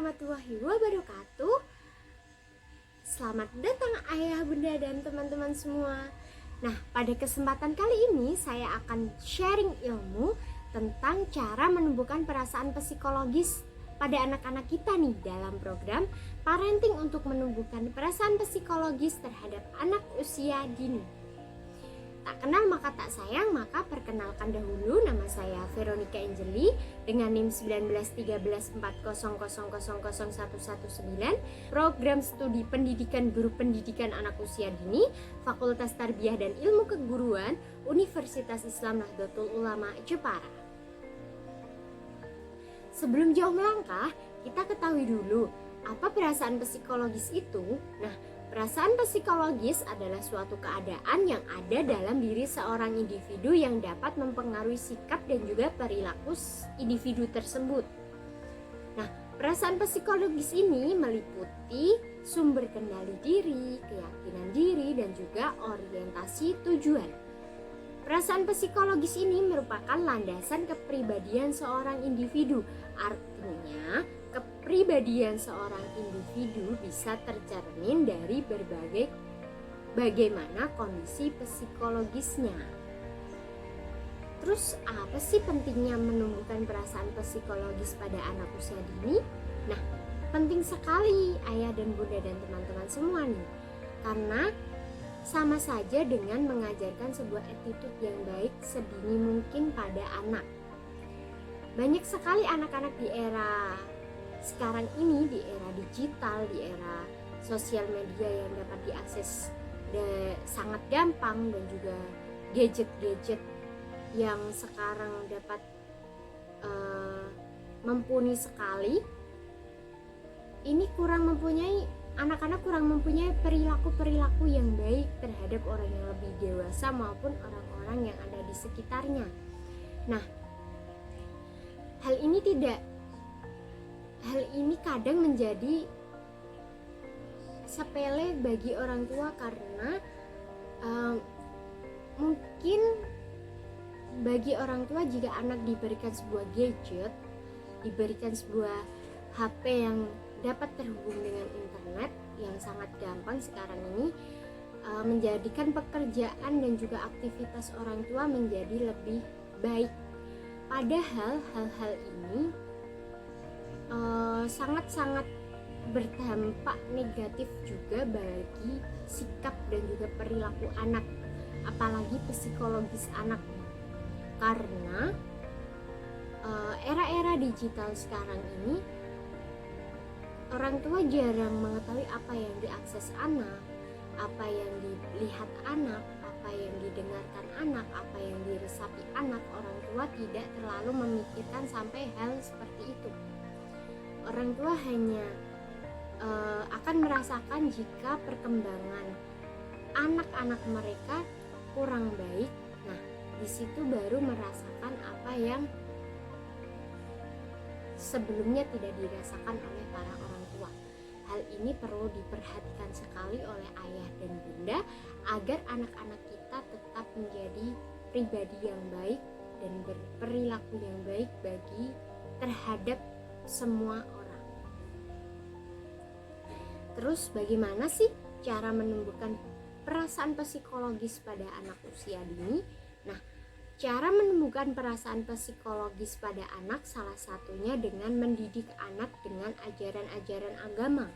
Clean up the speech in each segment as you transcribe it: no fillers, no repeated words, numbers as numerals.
warahmatullahi wabarakatuh. Selamat datang ayah, bunda, dan teman-teman semua. Nah, pada kesempatan kali ini saya akan sharing ilmu tentang cara menumbuhkan perasaan psikologis pada anak-anak kita nih dalam program parenting untuk menumbuhkan perasaan psikologis terhadap anak usia dini. Tak kenal maka tak sayang, maka perkenalkan dahulu, nama saya Veronica Angeli dengan NIM 191340000119, program studi pendidikan guru pendidikan anak usia dini, Fakultas Tarbiyah dan Ilmu Keguruan, Universitas Islam Nahdlatul Ulama Jepara. Sebelum jauh melangkah, kita ketahui dulu apa perasaan psikologis itu. Nah, perasaan psikologis adalah suatu keadaan yang ada dalam diri seorang individu yang dapat mempengaruhi sikap dan juga perilaku individu tersebut. Nah, perasaan psikologis ini meliputi sumber kendali diri, keyakinan diri, dan juga orientasi tujuan. Perasaan psikologis ini merupakan landasan kepribadian seorang individu. Artinya, kepribadian seorang individu bisa tercermin dari bagaimana kondisi psikologisnya. Terus apa sih pentingnya menumbuhkan perasaan psikologis pada anak usia dini? Nah, penting sekali ayah dan bunda dan teman-teman semua nih. Karena sama saja dengan mengajarkan sebuah attitude yang baik sedini mungkin pada anak. Banyak sekali anak-anak di era sekarang ini, di era digital, di era sosial media yang dapat diakses sangat gampang, dan juga gadget-gadget yang sekarang dapat mumpuni sekali. Ini anak-anak kurang mempunyai perilaku-perilaku yang baik terhadap orang yang lebih dewasa maupun orang-orang yang ada di sekitarnya. Nah, hal ini kadang menjadi sepele bagi orang tua karena mungkin bagi orang tua jika anak diberikan sebuah gadget, diberikan sebuah HP yang dapat terhubung dengan internet yang sangat gampang sekarang ini, menjadikan pekerjaan dan juga aktivitas orang tua menjadi lebih baik. Padahal hal-hal ini sangat-sangat berdampak negatif juga bagi sikap dan juga perilaku anak, apalagi psikologis anak. Karena era-era digital sekarang ini, orang tua jarang mengetahui apa yang diakses anak, apa yang dilihat anak, apa yang didengarkan anak, apa yang diresapi anak. Orang tua tidak terlalu memikirkan sampai hal seperti itu. Orang tua hanya akan merasakan jika perkembangan anak-anak mereka kurang baik. Nah, di situ baru merasakan apa yang sebelumnya tidak dirasakan oleh para orang tua. Hal ini perlu diperhatikan sekali oleh ayah dan bunda agar anak-anak kita tetap menjadi pribadi yang baik dan berperilaku yang baik terhadap semua orang. Terus bagaimana sih cara menumbuhkan perasaan psikologis pada anak usia dini? Nah, cara menumbuhkan perasaan psikologis pada anak salah satunya dengan mendidik anak dengan ajaran-ajaran agama.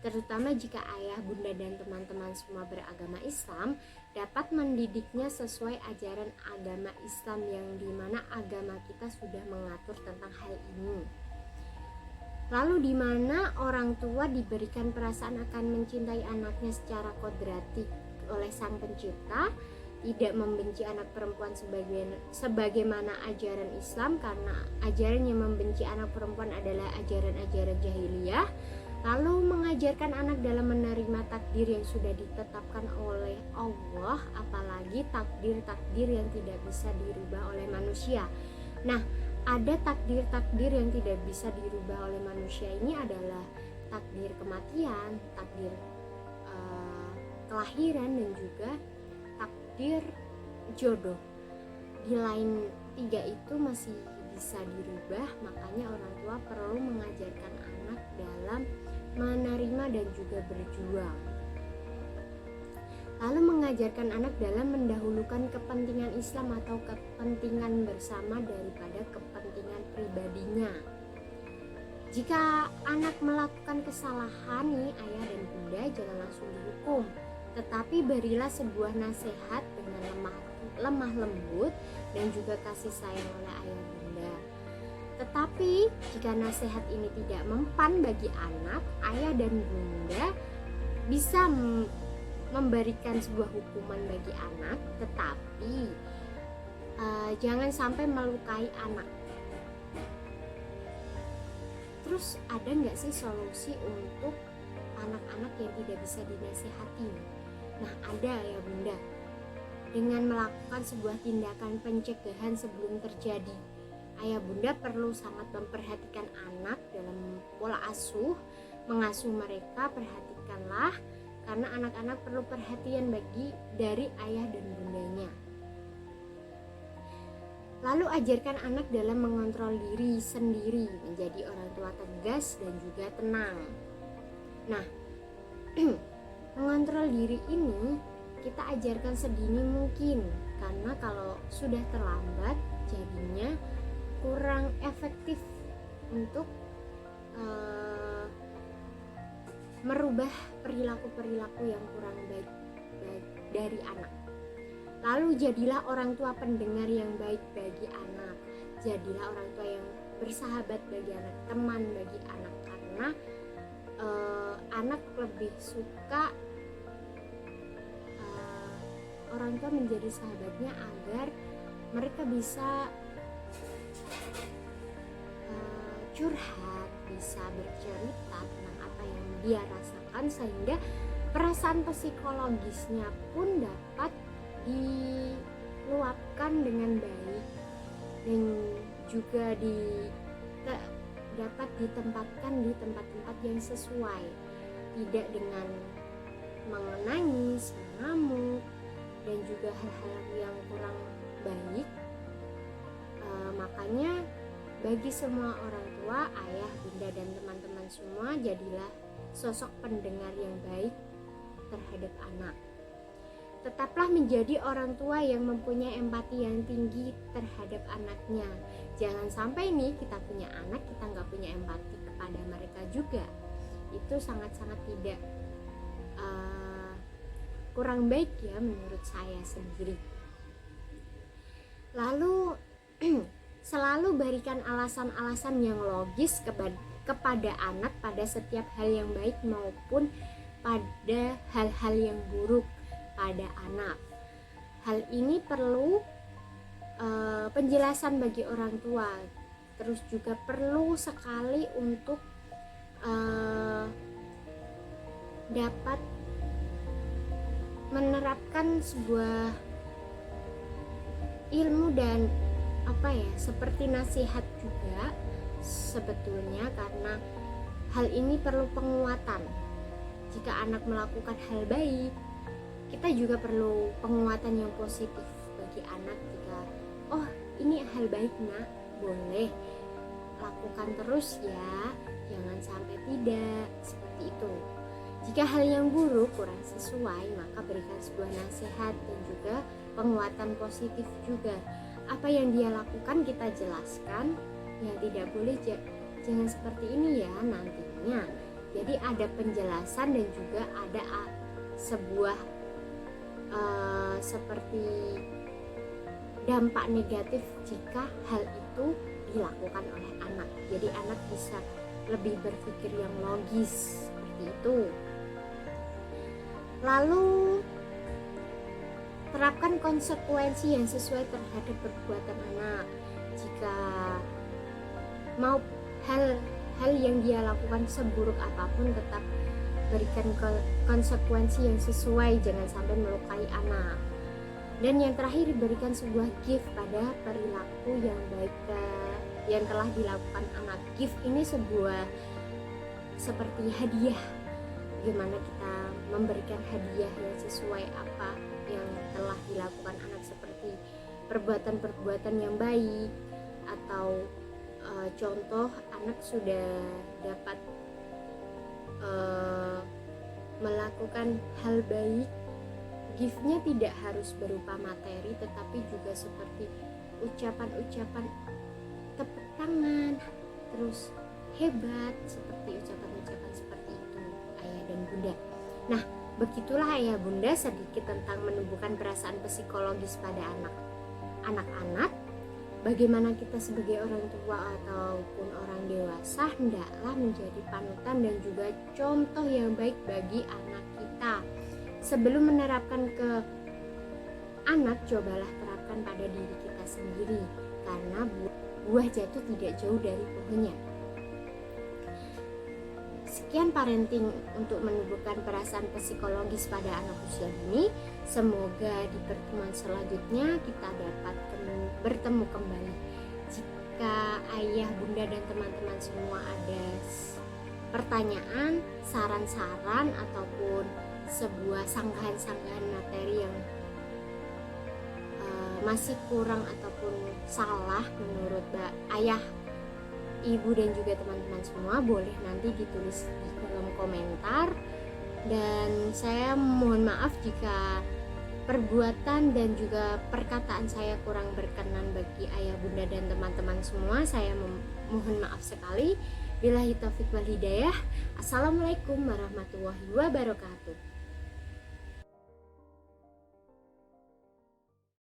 Terutama jika ayah, bunda, dan teman-teman semua beragama Islam, dapat mendidiknya sesuai ajaran agama Islam yang dimana agama kita sudah mengatur tentang hal ini. Lalu di mana orang tua diberikan perasaan akan mencintai anaknya secara kodratik oleh Sang Pencipta, tidak membenci anak perempuan sebagaimana ajaran Islam, karena ajaran yang membenci anak perempuan adalah ajaran-ajaran jahiliyah. Lalu mengajarkan anak dalam menerima takdir yang sudah ditetapkan oleh Allah, apalagi takdir-takdir yang tidak bisa dirubah oleh manusia. Nah, ada takdir-takdir yang tidak bisa dirubah oleh manusia, ini adalah takdir kematian, takdir kelahiran, dan juga takdir jodoh. Di lain tiga itu masih bisa dirubah, makanya orang tua perlu mengajarkan anak dalam menerima dan juga berjuang. Lalu mengajarkan anak dalam mendahulukan kepentingan Islam atau kepentingan bersama daripada kepentingan pribadinya. Jika anak melakukan kesalahan nih, ayah dan bunda jangan langsung dihukum, tetapi berilah sebuah nasihat dengan lemah lembut dan juga kasih sayang oleh ayah bunda. Tetapi jika nasihat ini tidak mempan bagi anak, ayah dan bunda bisa memberikan sebuah hukuman bagi anak, tetapi jangan sampai melukai anak. Terus ada nggak sih solusi untuk anak-anak yang tidak bisa dinasihati? Nah, ada ya bunda. Dengan melakukan sebuah tindakan pencegahan sebelum terjadi, ayah bunda perlu sangat memperhatikan anak dalam pola asuh, mengasuh mereka. Perhatikanlah, karena anak-anak perlu perhatian dari ayah dan bundanya. Lalu ajarkan anak dalam mengontrol diri sendiri, menjadi orang tua tegas dan juga tenang. Nah, mengontrol diri ini kita ajarkan sedini mungkin, karena kalau sudah terlambat jadinya kurang efektif untuk merubah perilaku-perilaku yang kurang baik dari anak. Lalu jadilah orang tua pendengar yang baik bagi anak. Jadilah orang tua yang bersahabat bagi anak, teman bagi anak, karena anak lebih suka orang tua menjadi sahabatnya agar mereka bisa curhat, bisa bercerita tentang apa yang dia rasakan, sehingga perasaan psikologisnya pun dapat diluapkan dengan baik dan juga dapat ditempatkan di tempat-tempat yang sesuai, tidak dengan menangis, mengamuk, dan juga hal-hal yang kurang baik. Makanya bagi semua orang tua, ayah, bunda, dan teman-teman semua, jadilah sosok pendengar yang baik terhadap anak. Tetaplah menjadi orang tua yang mempunyai empati yang tinggi terhadap anaknya. Jangan sampai nih kita punya anak, kita nggak punya empati kepada mereka juga. Itu sangat-sangat tidak kurang baik ya menurut saya sendiri. Lalu selalu berikan alasan-alasan yang logis kepada anak pada setiap hal yang baik maupun pada hal-hal yang buruk pada anak. Hal ini perlu penjelasan bagi orang tua. Terus juga perlu sekali untuk dapat menerapkan sebuah ilmu dan seperti nasihat juga sebetulnya, karena hal ini perlu penguatan. Jika anak melakukan hal baik, kita juga perlu penguatan yang positif bagi anak. Jika ini hal baik nak, boleh lakukan terus ya, jangan sampai tidak, seperti itu. Jika hal yang buruk kurang sesuai, maka berikan sebuah nasihat dan juga penguatan positif juga. Apa yang dia lakukan kita jelaskan, ya tidak boleh jangan seperti ini ya nantinya. Jadi ada penjelasan dan juga ada sebuah seperti dampak negatif jika hal itu dilakukan oleh anak. Jadi anak bisa lebih berpikir yang logis, seperti itu. Lalu terapkan konsekuensi yang sesuai terhadap perbuatan anak. Jika mau hal yang dia lakukan seburuk apapun, tetap berikan konsekuensi yang sesuai, jangan sampai melukai anak. Dan yang terakhir, berikan sebuah gift pada perilaku yang baik yang telah dilakukan anak. Gift ini sebuah seperti hadiah, gimana kita memberikan hadiah yang sesuai apa yang telah dilakukan anak, seperti perbuatan-perbuatan yang baik, atau contoh anak sudah dapat eh, melakukan hal baik. Gift-nya tidak harus berupa materi, tetapi juga seperti ucapan-ucapan tepuk tangan, terus hebat, seperti ucapan-ucapan seperti itu ayah dan bunda. Nah, begitulah ayah bunda sedikit tentang menumbuhkan perasaan psikologis pada anak-anak. Bagaimana kita sebagai orang tua ataupun orang dewasa hendaklah menjadi panutan dan juga contoh yang baik bagi anak kita. Sebelum menerapkan ke anak, cobalah terapkan pada diri kita sendiri, karena buah jatuh tidak jauh dari pohonnya. Sekian parenting untuk menumbuhkan perasaan psikologis pada anak usia dini. Semoga di pertemuan selanjutnya kita dapat bertemu kembali. Jika ayah, bunda, dan teman-teman semua ada pertanyaan, saran-saran, ataupun sebuah sanggahan-sanggahan materi yang masih kurang ataupun salah menurut ayah, ibu, dan juga teman-teman semua, boleh nanti ditulis di kolom komentar. Dan saya mohon maaf jika perbuatan dan juga perkataan saya kurang berkenan bagi ayah, bunda, dan teman-teman semua. Saya mohon maaf sekali. Billahi taufik wal hidayah. Assalamualaikum warahmatullahi wabarakatuh.